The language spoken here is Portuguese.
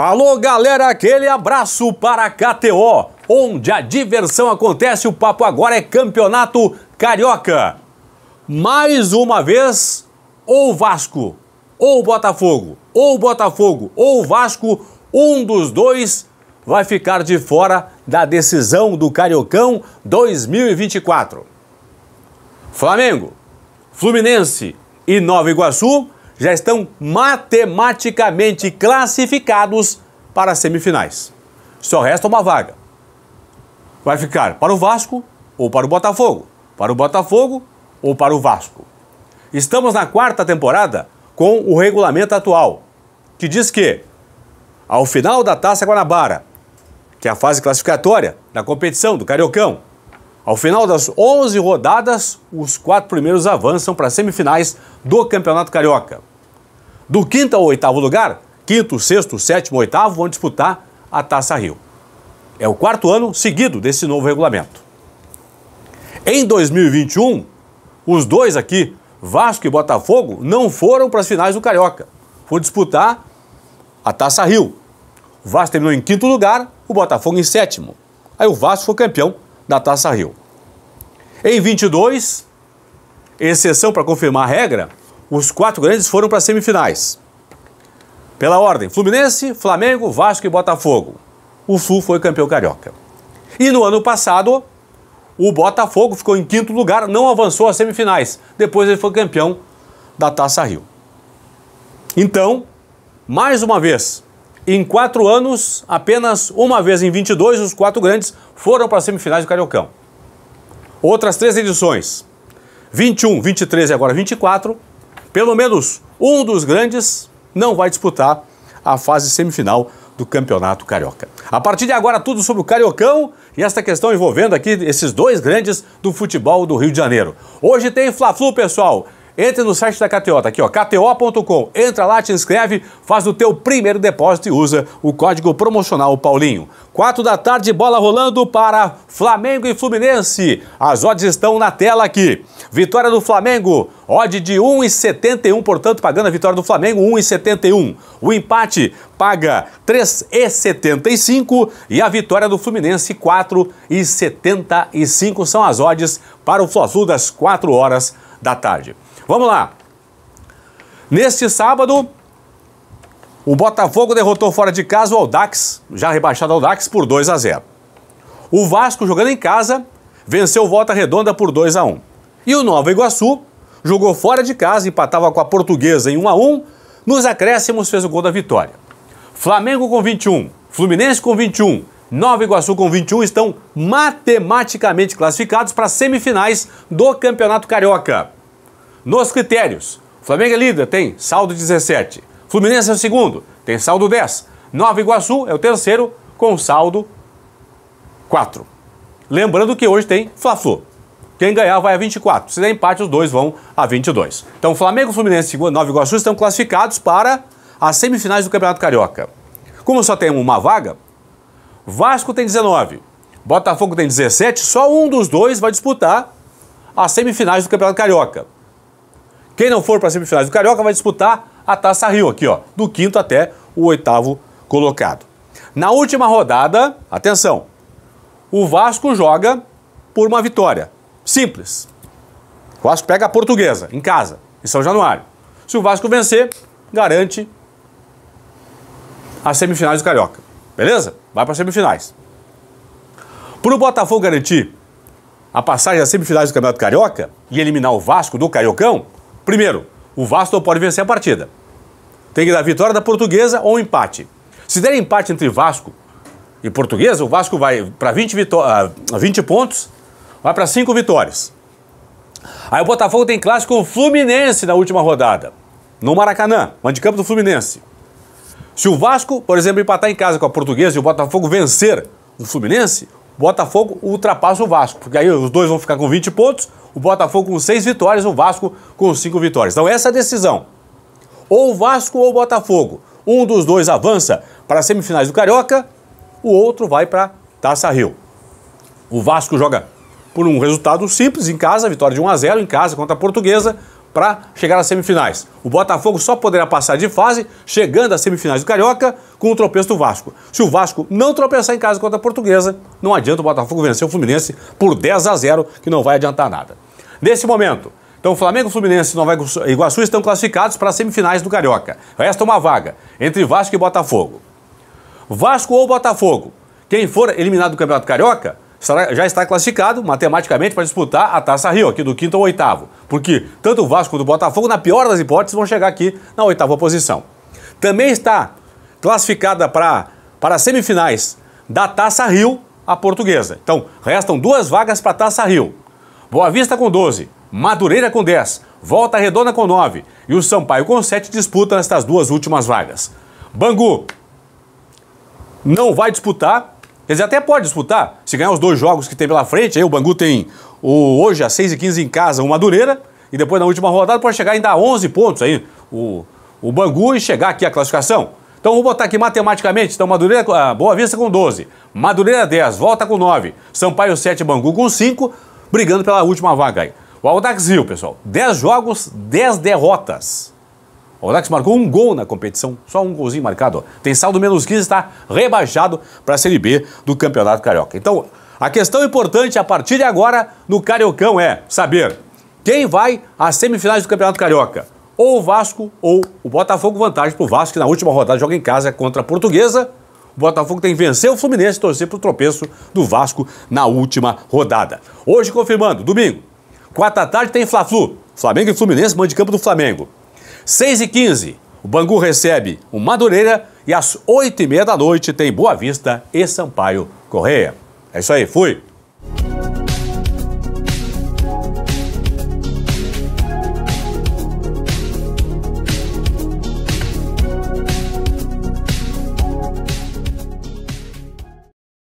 Alô, galera, aquele abraço para a KTO, onde a diversão acontece. O papo agora é Campeonato Carioca. Mais uma vez, ou Vasco, ou Botafogo, ou Botafogo, ou Vasco, um dos dois vai ficar de fora da decisão do Cariocão 2024. Flamengo, Fluminense e Nova Iguaçu já estão matematicamente classificados para as semifinais. Só resta uma vaga. Vai ficar para o Vasco ou para o Botafogo, para o Botafogo ou para o Vasco. Estamos na quarta temporada com o regulamento atual, que diz que, ao final da Taça Guanabara, que é a fase classificatória da competição do Cariocão, ao final das 11 rodadas, os 4 primeiros avançam para as semifinais do Campeonato Carioca. Do quinto ao oitavo lugar, quinto, sexto, sétimo, oitavo, vão disputar a Taça Rio. É o quarto ano seguido desse novo regulamento. Em 2021, os dois aqui, Vasco e Botafogo, não foram para as finais do Carioca. Foram disputar a Taça Rio. O Vasco terminou em quinto lugar, o Botafogo em sétimo. Aí o Vasco foi campeão da Taça Rio. Em 22, exceção para confirmar a regra, os 4 grandes foram para as semifinais. Pela ordem, Fluminense, Flamengo, Vasco e Botafogo. O Flu foi campeão carioca. E no ano passado, o Botafogo ficou em quinto lugar, não avançou às semifinais. Depois ele foi campeão da Taça Rio. Então, mais uma vez, em 4 anos, apenas uma vez em 22, os 4 grandes foram para as semifinais do Cariocão. Outras 3 edições, 21, 23 e agora 24, pelo menos um dos grandes não vai disputar a fase semifinal do Campeonato Carioca. A partir de agora, tudo sobre o Cariocão e esta questão envolvendo aqui esses 2 grandes do futebol do Rio de Janeiro. Hoje tem Fla-Flu, pessoal. Entre no site da KTO, tá aqui ó, kto.com, entra lá, te inscreve, faz o teu primeiro depósito e usa o código promocional Paulinho. 4 da tarde, bola rolando para Flamengo e Fluminense. As odds estão na tela aqui. Vitória do Flamengo, odd de 1,71, portanto, pagando a vitória do Flamengo, 1,71. O empate paga 3,75 e a vitória do Fluminense, 4,75. São as odds para o Fla-Flu das 4 horas da tarde. Vamos lá. Neste sábado, o Botafogo derrotou fora de casa o Audax, já rebaixado ao Audax, por 2-0. O Vasco, jogando em casa, venceu o Volta Redonda por 2-1. E o Nova Iguaçu jogou fora de casa, empatava com a Portuguesa em 1-1, nos acréscimos fez o gol da vitória. Flamengo com 21, Fluminense com 21, Nova Iguaçu com 21 estão matematicamente classificados para as semifinais do Campeonato Carioca. Nos critérios, Flamengo é líder, tem saldo 17. Fluminense é o segundo, tem saldo 10. Nova Iguaçu é o terceiro, com saldo 4. Lembrando que hoje tem Fla-Flu. Quem ganhar vai a 24. Se der empate, os dois vão a 22. Então, Flamengo, Fluminense e Nova Iguaçu estão classificados para as semifinais do Campeonato Carioca. Como só tem uma vaga, Vasco tem 19, Botafogo tem 17, só um dos dois vai disputar as semifinais do Campeonato Carioca. Quem não for para as semifinais do Carioca vai disputar a Taça Rio aqui, ó, do quinto até o 8º colocado. Na última rodada, atenção, o Vasco joga por uma vitória. Simples. O Vasco pega a Portuguesa em casa, em São Januário. Se o Vasco vencer, garante as semifinais do Carioca. Beleza? Vai para as semifinais. Para o Botafogo garantir a passagem às semifinais do Campeonato Carioca e eliminar o Vasco do Cariocão, primeiro, o Vasco não pode vencer a partida. Tem que dar vitória da Portuguesa ou empate. Se der empate entre Vasco e Portuguesa, o Vasco vai para 20 pontos, vai para 5 vitórias. Aí o Botafogo tem clássico com o Fluminense na última rodada, no Maracanã, campo do Fluminense. Se o Vasco, por exemplo, empatar em casa com a Portuguesa e o Botafogo vencer o Fluminense, o Botafogo ultrapassa o Vasco, porque aí os dois vão ficar com 20 pontos, o Botafogo com 6 vitórias, o Vasco com 5 vitórias. Então essa é a decisão. Ou o Vasco ou o Botafogo. Um dos dois avança para as semifinais do Carioca, o outro vai para a Taça Rio. O Vasco joga por um resultado simples em casa, vitória de 1-0 em casa contra a Portuguesa. para chegar às semifinais. O Botafogo só poderá passar de fase chegando às semifinais do Carioca com o tropeço do Vasco. Se o Vasco não tropeçar em casa contra a Portuguesa, não adianta o Botafogo vencer o Fluminense por 10-0, que não vai adiantar nada. Nesse momento, então Flamengo, Fluminense e Nova Iguaçu estão classificados para as semifinais do Carioca. Resta uma vaga entre Vasco e Botafogo. Vasco ou Botafogo, quem for eliminado do Campeonato Carioca, já está classificado matematicamente para disputar a Taça Rio, aqui do 5º ao 8º. Porque tanto o Vasco quanto o Botafogo, na pior das hipóteses, vão chegar aqui na 8ª posição. Também está classificada para as semifinais da Taça Rio, a Portuguesa. Então, restam 2 vagas para a Taça Rio. Boa Vista com 12, Madureira com 10, Volta Redonda com 9 e o Sampaio com 7 disputam estas 2 últimas vagas. Bangu não vai disputar. Quer dizer, até pode disputar, se ganhar os 2 jogos que tem pela frente. Aí o Bangu tem hoje às 6h15 em casa o Madureira, e depois na última rodada pode chegar ainda a 11 pontos aí o Bangu e chegar aqui a classificação. Então vou botar aqui matematicamente, então Madureira, Boa Vista com 12, Madureira 10, Volta com 9, Sampaio 7, Bangu com 5, brigando pela última vaga aí. O Audax Rio, pessoal, 10 jogos, 10 derrotas. O Audax marcou 1 gol na competição, só 1 golzinho marcado. Ó. Tem saldo menos 15, está rebaixado para a Série B do Campeonato Carioca. Então, a questão importante a partir de agora no Cariocão é saber quem vai às semifinais do Campeonato Carioca. Ou o Vasco ou o Botafogo, vantagem para o Vasco, que na última rodada joga em casa contra a Portuguesa. O Botafogo tem que vencer o Fluminense e torcer para o tropeço do Vasco na última rodada. Hoje, confirmando, domingo, 4h tem Fla-Flu, Flamengo e Fluminense, mando de campo do Flamengo. 6h15, o Bangu recebe o Madureira e às 8h30 da noite tem Boa Vista e Sampaio Correia. É isso aí, fui!